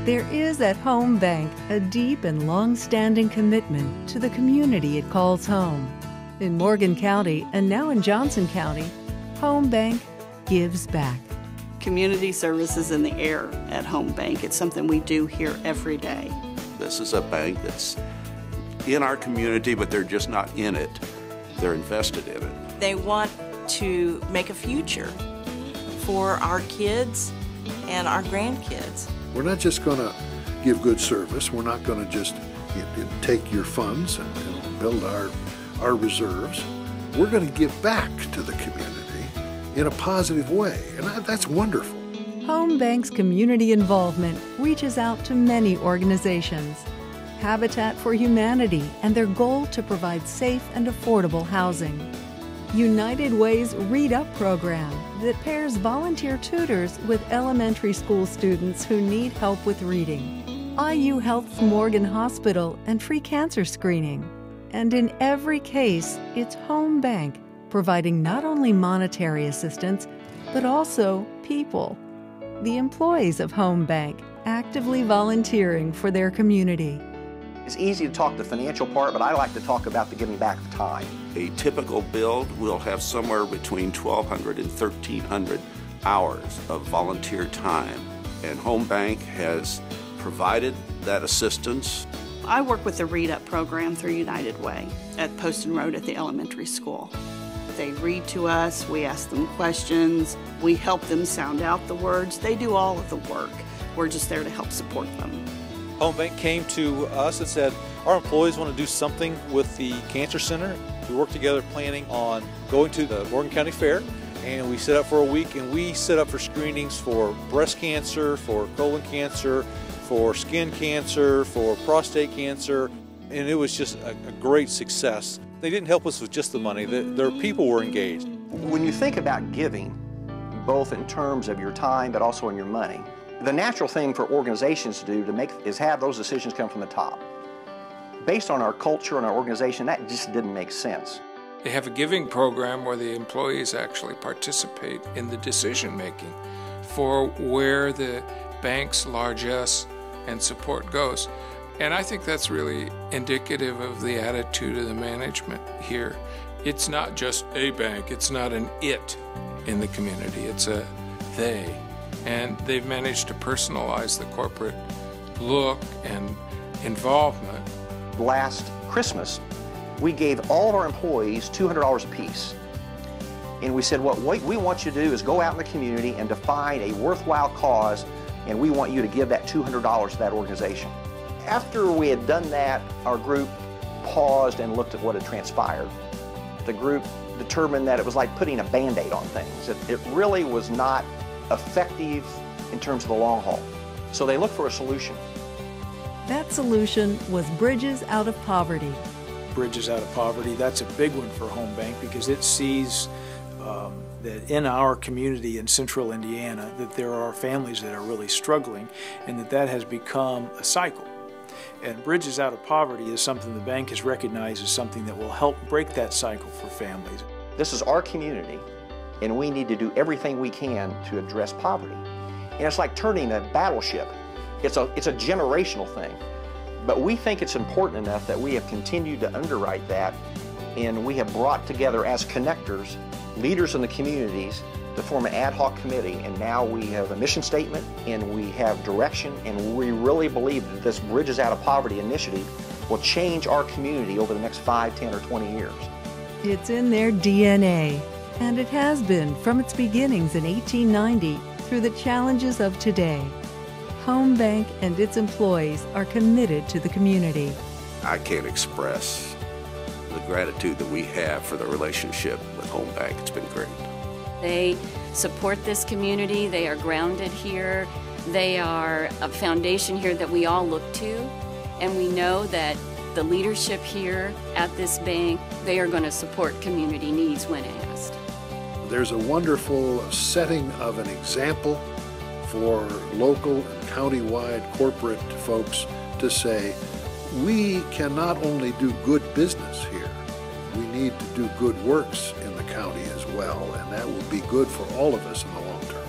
There is at Home Bank a deep and long-standing commitment to the community it calls home. In Morgan County and now in Johnson County, Home Bank gives back. Community service is in the air at Home Bank. It's something we do here every day. This is a bank that's in our community, but they're just not in it. They're invested in it. They want to make a future for our kids and our grandkids. We're not just going to give good service. We're not going to just take your funds and build our reserves. We're going to give back to the community in a positive way, and that's wonderful. Home Bank's community involvement reaches out to many organizations. Habitat for Humanity and their goal to provide safe and affordable housing. United Way's Read Up program that pairs volunteer tutors with elementary school students who need help with reading. IU Health's Morgan Hospital and free cancer screening. And in every case, it's Home Bank providing not only monetary assistance, but also people. The employees of Home Bank actively volunteering for their community. It's easy to talk the financial part, but I like to talk about the giving back of time. A typical build will have somewhere between 1,200 and 1,300 hours of volunteer time, and Home Bank has provided that assistance. I work with the Read Up program through United Way at Poston Road at the elementary school. They read to us, we ask them questions, we help them sound out the words. They do all of the work. We're just there to help support them. Home Bank came to us and said, our employees want to do something with the Cancer Center. We worked together planning on going to the Morgan County Fair, and we set up for a week, and we set up for screenings for breast cancer, for colon cancer, for skin cancer, for prostate cancer, and it was just a great success. They didn't help us with just the money. Their people were engaged. When you think about giving, both in terms of your time but also in your money, the natural thing for organizations to do is have those decisions come from the top. Based on our culture and our organization, that just didn't make sense. They have a giving program where the employees actually participate in the decision making for where the bank's largesse and support goes. And I think that's really indicative of the attitude of the management here. It's not just a bank, it's not an it in the community, it's a they. And they've managed to personalize the corporate look and involvement. Last Christmas, we gave all of our employees $200 apiece. And we said, what we want you to do is go out in the community and define a worthwhile cause, and we want you to give that $200 to that organization. After we had done that, our group paused and looked at what had transpired. The group determined that it was like putting a Band-Aid on things. It really was not effective in terms of the long haul. So they looked for a solution. That solution was Bridges Out of Poverty. Bridges Out of Poverty, that's a big one for Home Bank because it sees that in our community in central Indiana that there are families that are really struggling and that has become a cycle. And Bridges Out of Poverty is something the bank has recognized as something that will help break that cycle for families. This is our community, and we need to do everything we can to address poverty. And it's like turning a battleship. It's a generational thing. But we think it's important enough that we have continued to underwrite that, and we have brought together as connectors, leaders in the communities to form an ad hoc committee, and now we have a mission statement and we have direction, and we really believe that this Bridges Out of Poverty initiative will change our community over the next 5, 10, or 20 years. It's in their DNA, and it has been from its beginnings in 1890 through the challenges of today. Home Bank and its employees are committed to the community. I can't express the gratitude that we have for the relationship with Home Bank. It's been great. They support this community. They are grounded here. They are a foundation here that we all look to. And we know that the leadership here at this bank, they are going to support community needs when asked. There's a wonderful setting of an example for local and county-wide corporate folks to say, we can not only do good business here, we need to do good works in the county as well, and that will be good for all of us in the long term.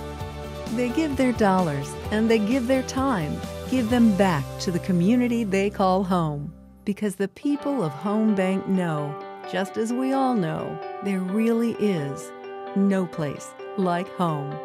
They give their dollars and they give their time Give them back to the community they call home. Because the people of Home Bank know, just as we all know, there really is no place like home.